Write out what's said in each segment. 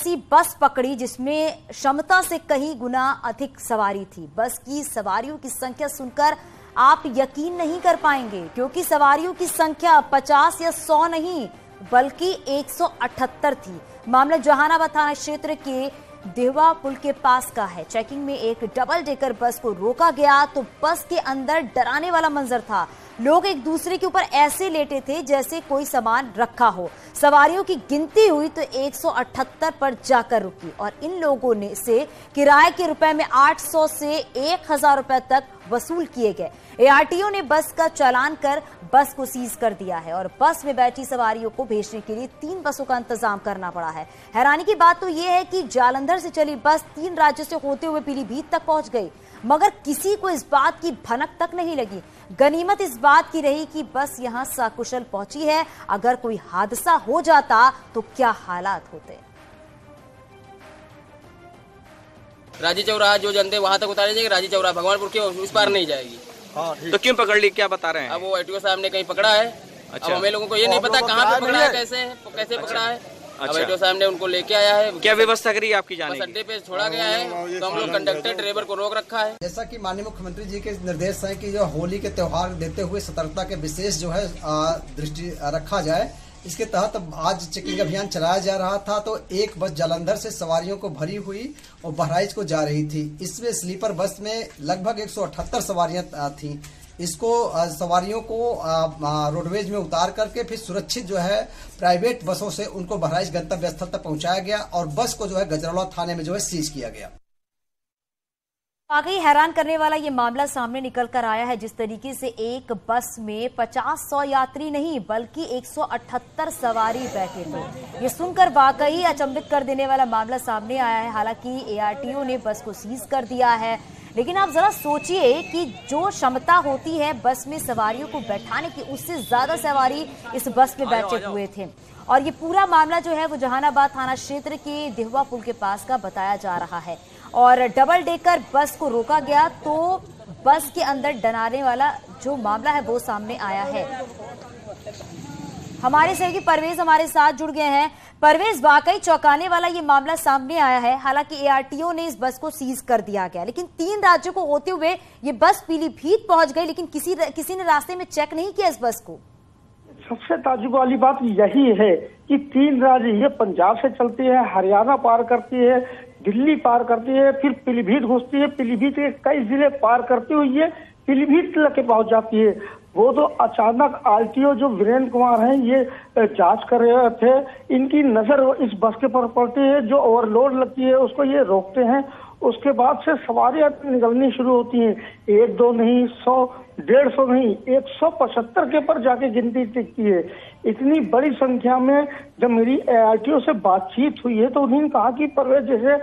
ऐसी बस पकड़ी जिसमें क्षमता से कहीं गुना अधिक सवारी थी। बस की सवारियों की संख्या सुनकर आप यकीन नहीं कर पाएंगे, क्योंकि सवारियों की संख्या 50 या 100 नहीं बल्कि 178 थी। मामला जहानाबाद थाना क्षेत्र के देहवा पुल के पास का है। चेकिंग में एक डबल डेकर बस को रोका गया तो बस के अंदर डराने वाला मंजर था। लोग एक दूसरे के ऊपर ऐसे लेटे थे जैसे कोई सामान रखा हो। सवारियों की गिनती हुई तो 178 पर जाकर रुकी और इन लोगों ने से किराए के रुपए में 800 से 1000 रुपए तक वसूल किए गए। एआरटीओ ने बस का चालान कर बस को सीज कर दिया है और बस में बैठी सवारियों को भेजने के लिए 3 बसों का इंतजाम करना पड़ा है। हैरानी की बात तो यह है कि जालंधर से चली बस 3 राज्यों से होते हुए पीलीभीत तक पहुंच गई, मगर किसी को इस बात की भनक तक नहीं लगी। गनीमत इस बात की रही कि बस यहां सकुशल पहुंची है। अगर कोई हादसा हो जाता तो क्या हालात होते। राजी चौराहा जो जनते वहां तक उतारी जाएगी, राजी चौराहा भगवानपुर के उस पार नहीं जाएगी। हाँ, तो क्यों पकड़ ली, क्या बता रहे हैं? अब वो एटीओ साहब ने कहीं पकड़ा है। अच्छा। अब हमें लोगों को ये नहीं पता कहाँ पे पकड़ा है, कैसे पकड़ा है। अब एटीओ साहब ने उनको लेके आया है। क्या व्यवस्था करी आपकी जाने की? बस अड्डे पे छोड़ा गया है तो हम लोग कंडक्टर ड्राइवर को रोक रखा है। जैसा कि माननीय मुख्यमंत्री जी के निर्देश है कि जो होली के त्योहार देते हुए सतर्कता के विशेष जो है दृष्टि रखा जाए, इसके तहत आज चेकिंग अभियान चलाया जा रहा था। तो एक बस जालंधर से सवारियों को भरी हुई और बहराइच को जा रही थी। इसमें स्लीपर बस में लगभग 178 सवारियां थीं। इसको सवारियों को रोडवेज में उतार करके फिर सुरक्षित जो है प्राइवेट बसों से उनको बहराइच गंतव्य स्थल तक पहुंचाया गया और बस को जो है गजरौला थाने में जो है सीज किया गया। वाकई हैरान करने वाला ये मामला सामने निकल कर आया है। जिस तरीके से एक बस में 50-100 यात्री नहीं बल्कि 178 सवारी बैठे थे, ये सुनकर वाकई अचंभित कर देने वाला मामला सामने आया है। हालांकि एआरटीओ ने बस को सीज कर दिया है, लेकिन आप जरा सोचिए कि जो क्षमता होती है बस में सवारियों को बैठाने की, उससे ज्यादा सवारी इस बस में बैठे हुए थे। और ये पूरा मामला जो है वो जहानाबाद थाना क्षेत्र के देहवा पुल के पास का बताया जा रहा है और डबल डेकर बस को रोका गया तो बस के अंदर डराने वाला जो मामला है वो सामने आया है। हमारे सहयोगी परवेज हमारे साथ जुड़ गए हैं। परवेज, वाकई चौंकाने वाला ये मामला सामने आया है। हालांकि एआरटीओ ने इस बस को सीज कर दिया गया, लेकिन 3 राज्यों को होते हुए ये बस पीलीभीत पहुंच गई, लेकिन किसी ने रास्ते में चेक नहीं किया इस बस को। सबसे ताज्जुब वाली बात यही है कि 3 राज्य, ये पंजाब से चलती है, हरियाणा पार करती है, दिल्ली पार करती है, फिर पीलीभीत घुसती है, पीलीभीत के कई जिले पार करती हुई ये पीलीभीत लगे पहुंच जाती है। वो तो अचानक आरटीओ जो वीरेंद्र कुमार हैं ये जांच कर रहे थे, इनकी नजर इस बस के पर पड़ती है जो ओवरलोड लगती है उसको ये रोकते हैं। उसके बाद से सवारियां निकलनी शुरू होती हैं, 1 2 नहीं, 100 150 नहीं, 175 के पर जाके गिनती टिकती है। इतनी बड़ी संख्या में जब मेरी एआरटीओ से बातचीत हुई है तो उन्होंने कहा कि परवेज जैसे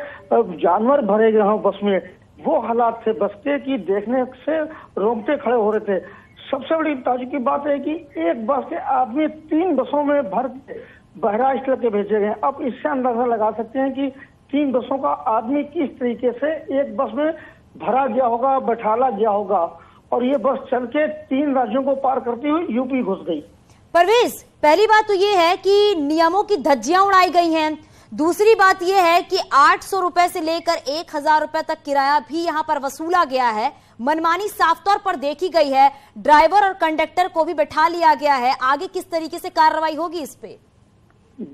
जानवर भरे गए हों बस में, वो हालात थे बस के कि देखने से रोंगटे खड़े हो रहे थे। सबसे बड़ी ताजुब की बात है कि एक बस के आदमी 3 बसों में भर के बहराइच लेके भेजे गए। अब इससे अंदाजा लगा सकते हैं कि 3 बसों का आदमी किस तरीके से एक बस में भरा गया होगा, बैठाला गया होगा और ये बस चल के 3 राज्यों को पार करती हुई यूपी घुस गई। परवेज, पहली बात तो ये है कि नियमों की धज्जियां उड़ाई गई हैं। दूसरी बात यह है कि 800 रुपए से लेकर 1000 रुपए तक किराया भी यहां पर वसूला गया है। मनमानी साफ तौर पर देखी गई है। ड्राइवर और कंडक्टर को भी बैठा लिया गया है। आगे किस तरीके से कार्रवाई होगी इस पे?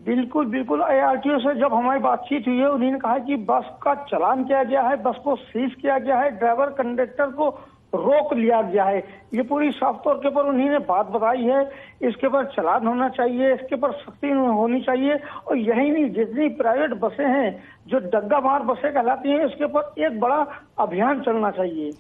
बिल्कुल बिल्कुल, एआरटीओ से जब हमारी बातचीत हुई है उन्होंने कहा कि बस का चालान किया गया है, बस को सीज किया गया है, ड्राइवर कंडक्टर को रोक लिया गया है। ये पूरी साफ तौर के ऊपर उन्होंने बात बताई है। इसके ऊपर चालान होना चाहिए, इसके ऊपर सख्ती होनी चाहिए और यही नहीं, जितनी प्राइवेट बसें हैं जो डग्गा मार बसें कहलाती हैं, इसके ऊपर एक बड़ा अभियान चलना चाहिए।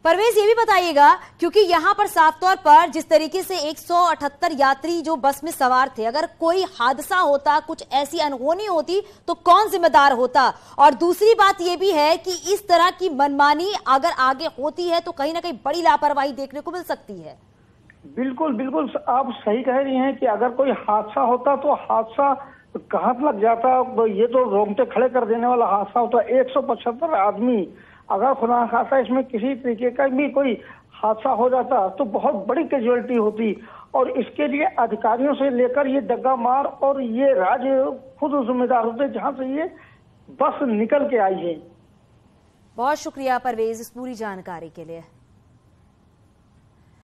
परवेज, ये भी बताइएगा, क्योंकि यहाँ पर साफ तौर पर जिस तरीके से 178 यात्री जो बस में सवार थे, अगर कोई हादसा होता, कुछ ऐसी अनहोनी होती तो कौन जिम्मेदार होता? और दूसरी बात ये भी है कि इस तरह की मनमानी अगर आगे होती है तो कहीं ना कहीं बड़ी लापरवाही देखने को मिल सकती है। बिल्कुल बिल्कुल, आप सही कह रही हैं कि अगर कोई हादसा होता तो हादसा कहाँ लग जाता। ये तो रोंगटे खड़े कर देने वाला हादसा होता। 175 आदमी, अगर खुदा खासा इसमें किसी तरीके का भी कोई हादसा हो जाता तो बहुत बड़ी कैजुअलिटी होती और इसके लिए अधिकारियों से लेकर ये डग्गा मार और ये राज्य खुद जिम्मेदार होते जहां से ये बस निकल के आई है। बहुत शुक्रिया परवेज इस पूरी जानकारी के लिए।